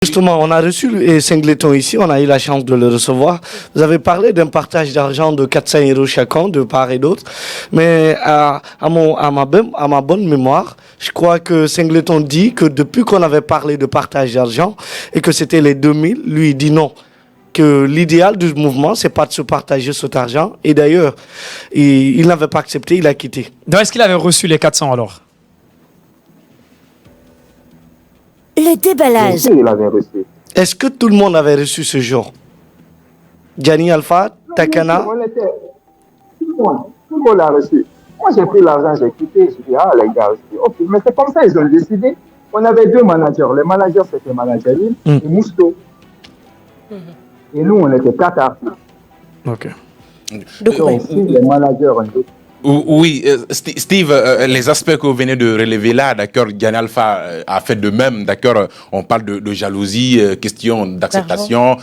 Justement, on a reçu Singleton ici, on a eu la chance de le recevoir. Vous avez parlé d'un partage d'argent de 400 euros chacun, de part et d'autre. Mais à ma bonne mémoire, je crois que Singleton dit que depuis qu'on avait parlé de partage d'argent et que c'était les 2000, lui il dit non. Que l'idéal du mouvement, c'est pas de se partager cet argent. Et d'ailleurs, il n'avait pas accepté, il a quitté. Donc, est-ce qu'il avait reçu les 400 alors? Le déballage. Il avait reçu. Est-ce que tout le monde avait reçu ce jour? Gianni Alpha, Takana? Tout le monde l'a reçu. Moi, j'ai pris l'argent, j'ai quitté. Je dis, ah, les gars, ok. Mais c'est comme ça, ils ont décidé. On avait deux managers. Le manager, c'était Manager et Mousto. Et nous, on était quatre artistes. Ok. Donc, si les managers ont dit, Oui, Steve, les aspects que vous venez de relever là, d'accord, Gianni Alpha a fait de même, d'accord, on parle de jalousie, question d'acceptation,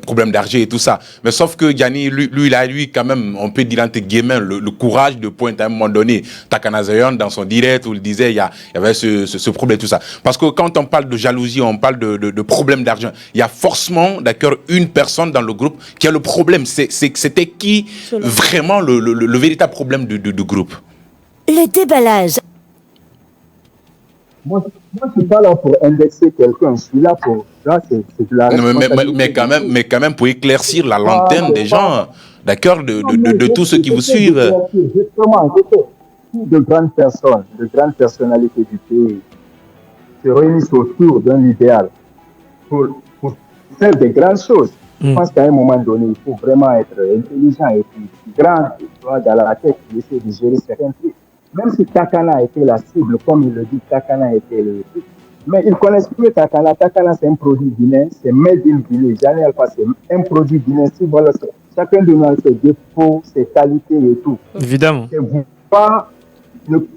problème d'argent et tout ça. Mais sauf que Gianni, lui, il a eu quand même, on peut dire entre guillemets, le courage de pointer à un moment donné Takana Zion dans son direct où il disait il y avait ce problème, tout ça. Parce que quand on parle de jalousie, on parle de problème d'argent, il y a forcément, d'accord, une personne dans le groupe qui a le problème. C'était qui vraiment le véritable problème du groupe? Le déballage. moi, je suis pas là pour indexer quelqu'un. Je suis là pour. Là, c'est de la responsabilité. Mais quand même pour éclaircir la lanterne des gens, d'accord, de tous ceux qui vous suivent. Justement, de grandes personnes, de grandes personnalités du pays se réunissent autour d'un idéal pour faire des grandes choses. Je pense qu'à un moment donné, il faut vraiment être intelligent et puis grand, tu vois, dans la tête, pour essayer de gérer certains trucs. Même si Takana était la cible, comme il le dit, Takana était le truc. Mais ils connaissent plus Takana. Takana, c'est un produit guinéen, c'est made in Guinée. Gianni Alpha, c'est un produit guinéen. Si voilà, chacun de nous a ses défauts, ses qualités et tout. Évidemment.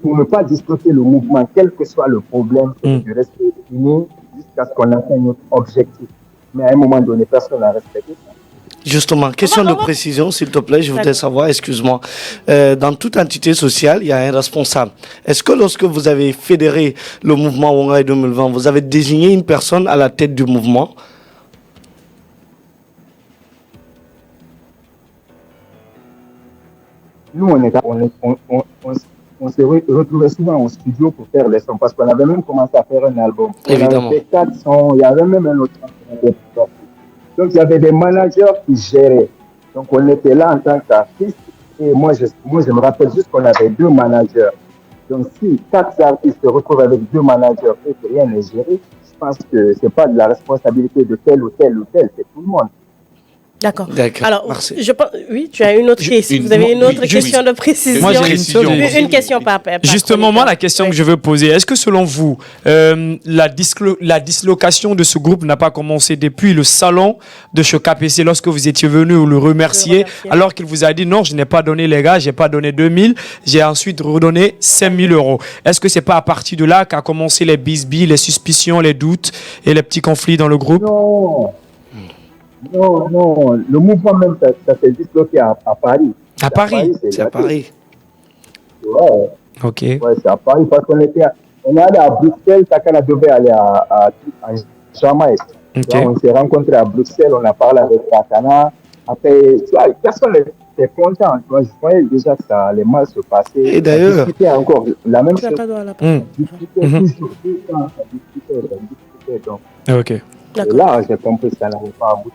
Pour ne pas discuter le mouvement, quel que soit le problème, c'est de rester unis jusqu'à ce qu'on atteigne notre objectif. Mais à un moment donné, personne n'a respecté ça. Justement, question de précision, s'il te plaît, je voudrais savoir, excuse-moi, dans toute entité sociale, il y a un responsable. Est-ce que lorsque vous avez fédéré le mouvement Wongai 2020, vous avez désigné une personne à la tête du mouvement? Nous, on s'est retrouvés souvent au studio pour faire les sons, parce qu'on avait même commencé à faire un album. Évidemment. On avait fait 4 sons, il y avait même un autre son. Donc, il y avait des managers qui géraient. Donc, on était là en tant qu'artistes. Et moi, je me rappelle juste qu'on avait 2 managers. Donc, si 4 artistes se retrouvent avec 2 managers et que rien n'est géré, je pense que ce n'est pas de la responsabilité de tel ou tel ou tel, c'est tout le monde. D'accord. Alors, merci. Oui, tu as une autre question. Vous avez une autre question de précision. Moi, j'ai une question par justement, moi, la question que je veux poser, est-ce que selon vous, la dislocation de ce groupe n'a pas commencé depuis le salon de KPC lorsque vous étiez venu le remercier, alors qu'il vous a dit non, je n'ai pas donné les gars, j'ai pas donné 2000, j'ai ensuite redonné 5000 euros. Est-ce que c'est pas à partir de là qu'a commencé les bisbilles, les suspicions, les doutes et les petits conflits dans le groupe? Non, le mouvement même, ça s'est disloqué à Paris. À Paris? C'est à Paris. Ouais. Ok. Ouais, c'est à Paris parce qu'on est allé à Bruxelles, Takana devait aller à Jamaïque. Okay. On s'est rencontrés à Bruxelles, on a parlé avec Takana. Après, tu vois, personne n'était content. Tu vois, je voyais déjà que ça allait mal se passer. Et d'ailleurs, discuter encore la même chose. Discuter toujours, discuter. Donc, Ok. et là, j'ai compris que ça n'avait pas abouti.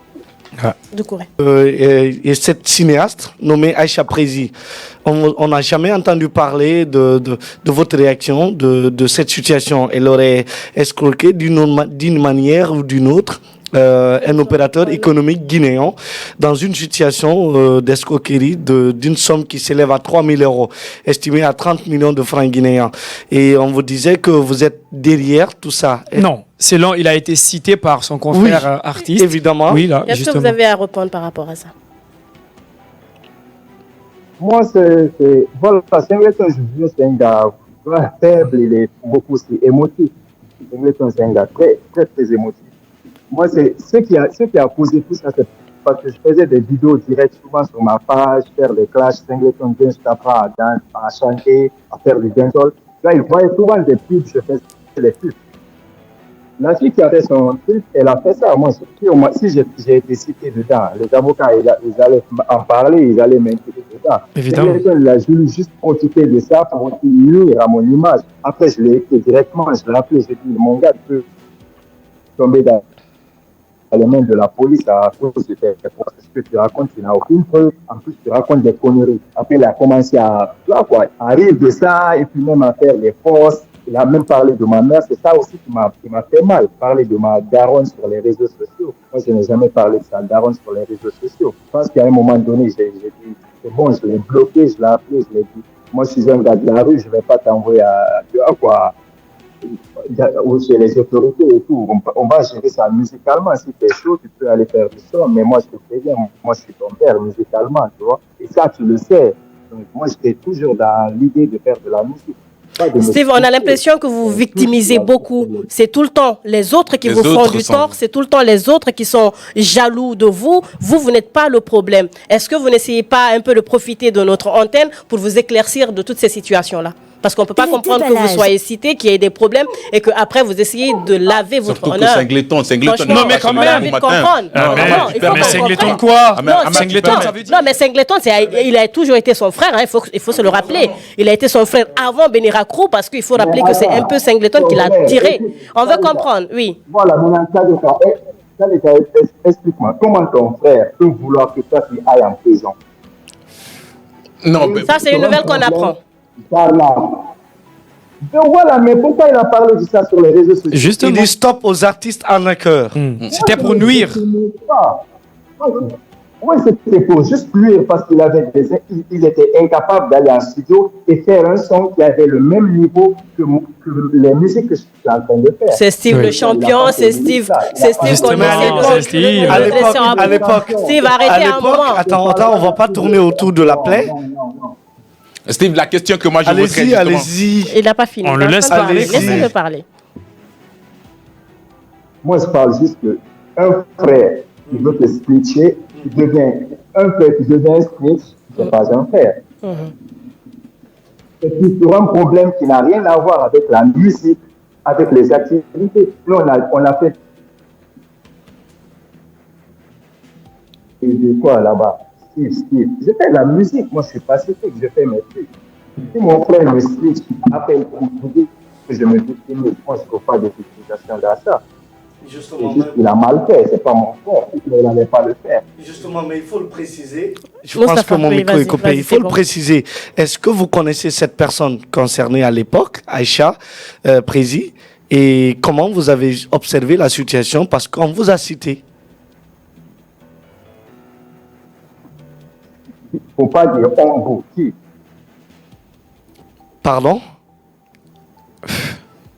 Et cette cinéaste nommée Aïcha Prési, on n'a jamais entendu parler de votre réaction de cette situation. Elle aurait escroqué d'une manière ou d'une autre un opérateur économique guinéen dans une situation d'escroquerie d'une somme qui s'élève à 3 000 euros, estimée à 30 millions de francs guinéens. Et on vous disait que vous êtes derrière tout ça. Non, selon, il a été cité par son confrère artiste. Évidemment. Oui, là, Est-ce que vous avez à répondre par rapport à ça? Moi, c'est un gars faible, il est beaucoup aussi émotif. C'est un gars très, très, très émotif. Moi, c'est ce qui a causé tout ça, c'est parce que je faisais des vidéos directes souvent sur ma page, faire des clashs, Singleton Dance, à chanter, à faire du dancehall. Là, ils voyaient souvent des pubs, je faisais des pubs. La fille qui a fait son truc, elle a fait ça. Moi, si j'ai été cité dedans, les avocats, ils allaient en parler, ils allaient m'impliquer dedans. Évidemment. Il a juste profité de ça pour nuire à mon image. Après, je l'ai été directement, je l'ai appelé, j'ai dit, mon gars, tu peux tomber dans les mains de la police à cause de ce que tu racontes, tu n'as aucune preuve. En plus, tu racontes des conneries. Après, il a commencé à rire de ça et puis même à faire les forces. Il a même parlé de ma mère. C'est ça aussi qui m'a fait mal. Parler de ma daronne sur les réseaux sociaux. Moi, je n'ai jamais parlé de sa daronne sur les réseaux sociaux. Je pense qu'à un moment donné, j'ai dit, c'est bon, je l'ai bloqué, je l'ai appelé, je l'ai dit, moi, je suis un gars de la rue, je ne vais pas t'envoyer ou chez les autorités et tout. On va gérer ça musicalement. Si tu es chaud, tu peux aller faire du son. Mais moi, je te préviens, moi, je suis ton père musicalement, tu vois. Et ça, tu le sais. Donc, moi, j'étais toujours dans l'idée de faire de la musique. Steve, on a l'impression que vous victimisez beaucoup. C'est tout le temps les autres qui vous font du tort. C'est tout le temps les autres qui sont jaloux de vous. Vous n'êtes pas le problème. Est-ce que vous n'essayez pas un peu de profiter de notre antenne pour vous éclaircir de toutes ces situations-là? Parce qu'on ne peut pas comprendre que vous soyez cité, qu'il y ait des problèmes et qu'après vous essayez de laver votre honneur. Singleton. Non, mais quand même. Mais Singleton quoi? Non, mais Singleton, il a toujours été son frère. Il faut se le rappeler. Il a été son frère avant Beniracrou parce qu'il faut rappeler que c'est un peu Singleton qui l'a tiré. On veut comprendre, oui. Voilà, maintenant, explique-moi. Comment ton frère peut vouloir que toi tu ailles en prison? Non, mais ça, c'est une nouvelle qu'on apprend. Voilà. Donc voilà, mais pourquoi il a parlé de ça sur les réseaux sociaux? Justement. Il dit stop aux artistes arnaqueurs. C'était pour nuire. Oui, c'était pour juste nuire parce il était incapable d'aller en studio et faire un son qui avait le même niveau que les musiques que je suis en train de faire. C'est Steve le champion, c'est Steve qu'on essaie À l'époque, Steve, arrêtez un moment. Attends, on va pas tourner autour de la plaie. Steve, la question que moi je voudrais justement... Allez-y. Il n'a pas fini. On le laisse parler. Laissez-le parler. Moi, je parle juste qu'un frère qui veut te snitcher, un frère qui devient un snitch, c'est pas un frère. Et puis, c'est un problème qui n'a rien à voir avec la musique, avec les activités. Nous, on a fait... Et de quoi là-bas? Steve. Je fais de la musique, moi je suis pacifique, je fais mes trucs. Si mon frère me snitch, appelle pour me dire que je me victimise, moi je ne trouve pas de victimisation dans ça. Justement, il a mal fait, c'est pas mon frère, il n'allait pas le faire. Justement, mais il faut le préciser. Je pense que mon micro est coupé. Il faut le préciser. Est-ce que vous connaissez cette personne concernée à l'époque, Aïcha Prési, et comment vous avez observé la situation? Parce qu'on vous a cité. Il ne faut pas dire on vous qui. Pardon?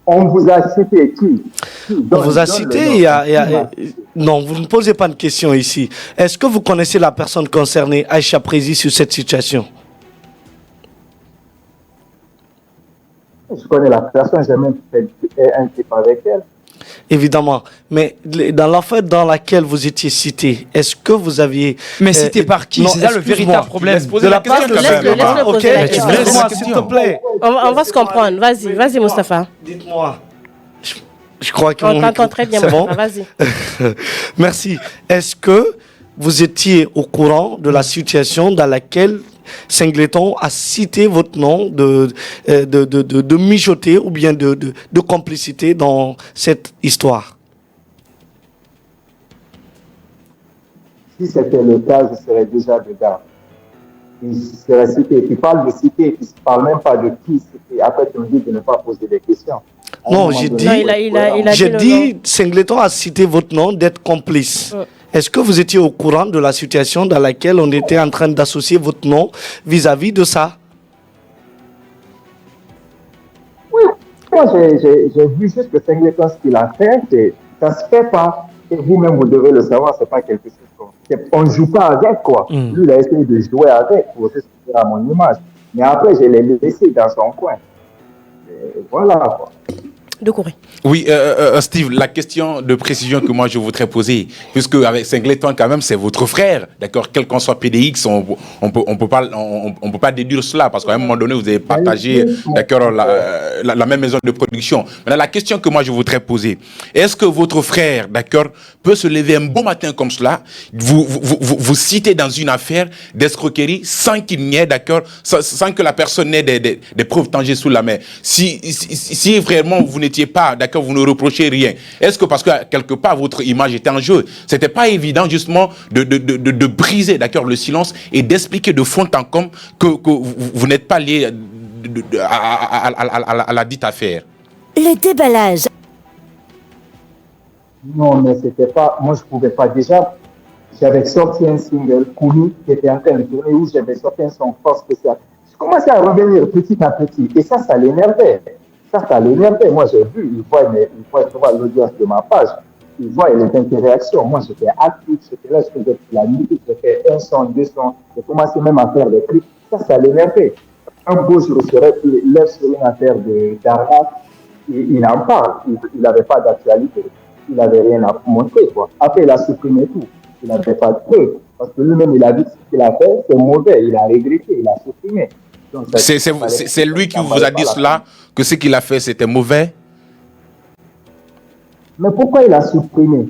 On vous a cité qui? On vous a cité, non, vous ne posez pas de question ici. Est-ce que vous connaissez la personne concernée, Aïcha Prési, sur cette situation? Je connais la personne, j'ai même fait un clip avec elle. Évidemment, mais dans l'affaire dans laquelle vous étiez cité, est-ce que vous aviez... Mais cité par qui? C'est ça le véritable problème. De la part de laisse-le poser la question. Excusez-moi, s'il te plaît. On va se comprendre. Vas-y, Moustapha. Dites-moi. Je crois que on t'entend très bien, Moustapha. Vas-y. Merci. Est-ce que vous étiez au courant de la situation dans laquelle Singleton a cité votre nom de mijoter ou bien de complicité dans cette histoire? Si c'était le cas, je serais déjà dedans. Il serait cité. Tu parles de citer, tu ne parles même pas de qui citer. Après, tu me dis de ne pas poser des questions. Non, j'ai dit, Singleton a cité votre nom d'être complice. Est-ce que vous étiez au courant de la situation dans laquelle on était en train d'associer votre nom vis-à-vis de ça? Oui, moi j'ai vu juste que Singleton, ce qu'il a fait, ça ne se fait pas. Et vous-même, vous devez le savoir, ce n'est pas quelque chose on ne joue pas avec, quoi. Lui, il a essayé de jouer avec pour se faire à mon image. Mais après, je l'ai laissé dans son coin. Et voilà, quoi. de Corée. Oui, Steve, la question de précision que moi je voudrais poser, puisque avec Singleton quand même c'est votre frère, d'accord, quel qu'on soit PDX, on peut pas déduire cela parce qu'à un moment donné vous avez partagé, d'accord, la même maison de production. Maintenant la question que moi je voudrais poser, est-ce que votre frère, d'accord, peut se lever un bon matin comme cela, vous citer dans une affaire d'escroquerie sans qu'il n'y ait, d'accord, sans que la personne n'ait des preuves tangibles sous la main. Si vraiment vous n'étiez pas, d'accord, vous ne reprochez rien. Est-ce que parce que quelque part votre image était en jeu, c'était pas évident justement de briser, d'accord, le silence et d'expliquer de fond en comble que vous n'êtes pas lié à la dite affaire? Le déballage. Non, mais c'était pas. Moi, je pouvais pas. Déjà, j'avais sorti un single connu qui était en train de tourner où j'avais sorti un son fort spécial. Je commençais à revenir petit à petit. Et ça l'énervait. Ça l'énervait. Moi, j'ai vu, il voit l'audience de ma page. Il voit les interactions. Moi, j'étais actif, j'étais là, je faisais la musique, j'ai fait un son, deux sons. J'ai commencé même à faire des clips. Ça l'énervait. Un beau jour, je serais lève sur une affaire d'arnaque. Il en parle. Il n'avait pas d'actualité. Il n'avait rien à montrer, quoi. Après, il a supprimé tout. Il n'avait pas de preuve. Parce que lui-même, il a dit que ce qu'il a fait, c'est mauvais. Il a regretté, il a supprimé. C'est lui qui vous a dit cela, que ce qu'il a fait, c'était mauvais? Mais pourquoi il a supprimé?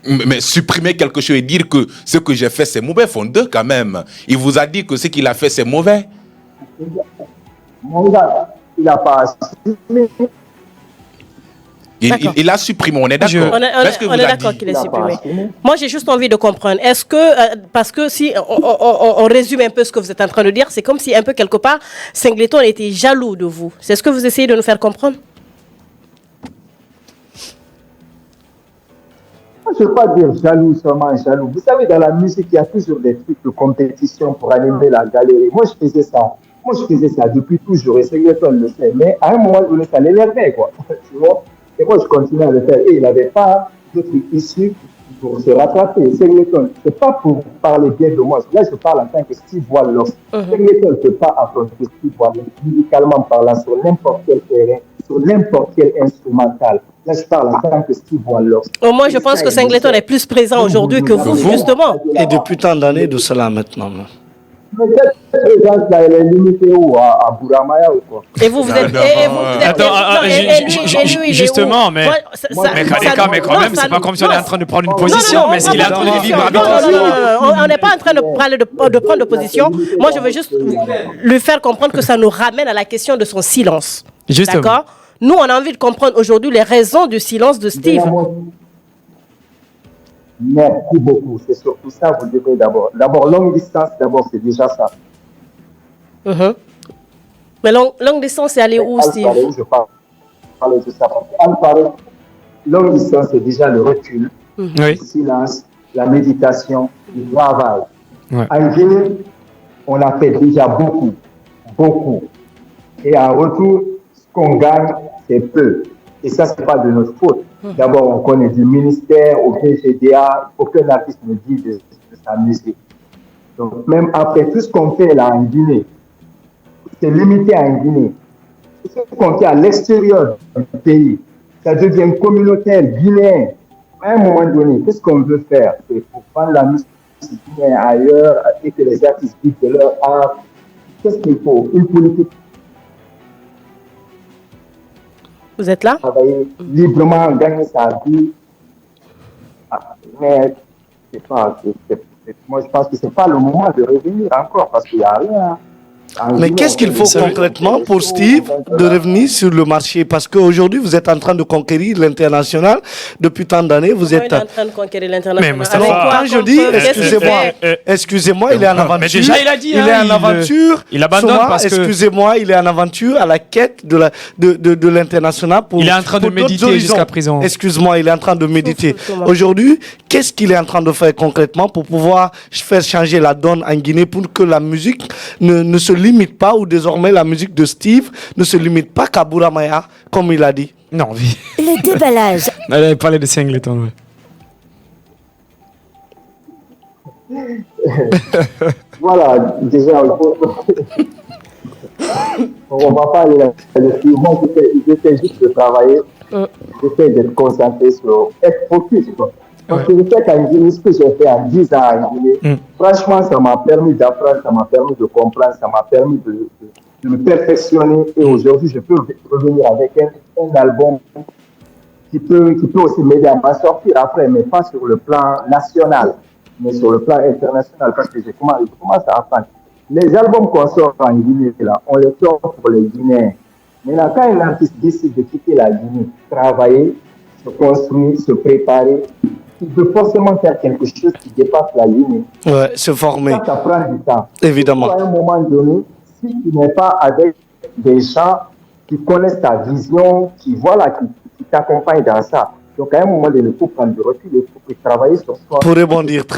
Mais supprimer quelque chose et dire que ce que j'ai fait, c'est mauvais, font deux quand même. Il vous a dit que ce qu'il a fait, c'est mauvais? Mon gars, il n'a pas supprimé. Il a supprimé, on est d'accord. On est d'accord qu'il est supprimé. Moi, j'ai juste envie de comprendre. Est-ce que, parce que si on résume un peu ce que vous êtes en train de dire, c'est comme si un peu quelque part, Singleton était jaloux de vous. C'est ce que vous essayez de nous faire comprendre? Je ne veux pas dire jaloux, seulement jaloux. Vous savez, dans la musique, il y a toujours des trucs de compétition pour animer la galerie. Moi, je faisais ça depuis toujours et Singleton le sait. Mais à un moment donné, ça l'énervait, quoi. Tu vois? Et moi, je continuais à le faire. Et il n'avait pas d'autres issues pour se rattraper. Singleton, ce n'est pas pour parler bien de moi. Là, je parle en tant que Steve Wallace. Singleton ne peut pas affronter Steve Wallace musicalement parlant sur n'importe quel terrain, sur n'importe quel instrumental. Là, je parle en tant que Steve Wallace. Moi, je pense que Singleton est plus présent aujourd'hui que vous, justement. Et depuis tant d'années de cela maintenant. Mais cette présence-là, elle est limitée où? À Bouramaya ou quoi? Et vous êtes... Justement, mais Kadeka, mais quand même, c'est pas comme si on est en train de prendre une position, mais est-ce qu'il est en train de vivre avec nous? On n'est pas en train de prendre de position. Moi, je veux juste lui faire comprendre que ça nous ramène à la question de son silence. Justement. D'accord? Nous, on a envie de comprendre aujourd'hui les raisons du silence de Steve. Merci beaucoup. C'est surtout ça, vous devez d'abord. D'abord, longue distance, c'est déjà ça. Mais longue distance, c'est aller où, Steve? Je parle de ça. Longue distance, c'est déjà le recul, le silence, la méditation, le travail. En Guinée, on a fait déjà beaucoup. Et en retour, ce qu'on gagne, c'est peu. Et ça, ce n'est pas de notre faute. D'abord, on connaît du ministère, au PGDA, aucun artiste ne dit de sa musique. Donc, même après tout ce qu'on fait là en Guinée, c'est limité en Guinée. Ce qu'on fait à l'extérieur du pays, ça devient communautaire, guinéen. À un moment donné, qu'est-ce qu'on veut faire? C'est pour vendre la musique guinéenne ailleurs et que les artistes vivent de leur art. Qu'est-ce qu'il faut? Une politique. Vous êtes là? Travailler librement, gagner sa vie. Mais moi, je pense que ce n'est pas le moment de revenir encore parce qu'il n'y a rien. Mais qu'est-ce qu'il faut concrètement pour Steve de revenir sur le marché? Parce qu'aujourd'hui, vous êtes en train de conquérir l'international. Depuis tant d'années, vous êtes en train de conquérir l'international. Mais quand je dis, excusez-moi, il est en aventure. Mais déjà, il a dit, il est en aventure. Il abandonne parce que... Excusez-moi, il est en aventure à la quête de l'international. Il est en train de méditer jusqu'à présent. Excuse-moi, il est en train de méditer. Aujourd'hui, qu'est-ce qu'il est en train de faire concrètement pour pouvoir faire changer la donne en Guinée pour que la musique ne se limite pas, ou désormais la musique de Steve ne se limite pas qu'à Bouramaya, comme il a dit? Non, Le déballage. Elle avait parlé de Singleton, Voilà, déjà, On ne va pas aller là-dessus. Moi, j'essaie juste de travailler. J'essaie d'être concentré sur être focus. Quoi. Parce que je sais qu'en Guinée, ce que j'ai fait en 10 ans en Guinée, franchement, ça m'a permis d'apprendre, ça m'a permis de comprendre, ça m'a permis de me perfectionner. Et aujourd'hui, je peux revenir avec un album qui peut aussi m'aider à m'en sortir après, mais pas sur le plan national, mais sur le plan international, parce que je commence à apprendre. Les albums qu'on sort en Guinée, là, on les sort pour les Guinéens. Maintenant, quand un artiste décide de quitter la Guinée, travailler, se construire, se préparer, il peut forcément faire quelque chose qui dépasse la Guinée. Ouais, se former. Ça prend du temps. Évidemment. À un moment donné, si tu n'es pas avec des gens qui connaissent ta vision, qui t'accompagnent dans ça, donc à un moment donné, il faut prendre du recul, il faut travailler sur soi. Pour rebondir très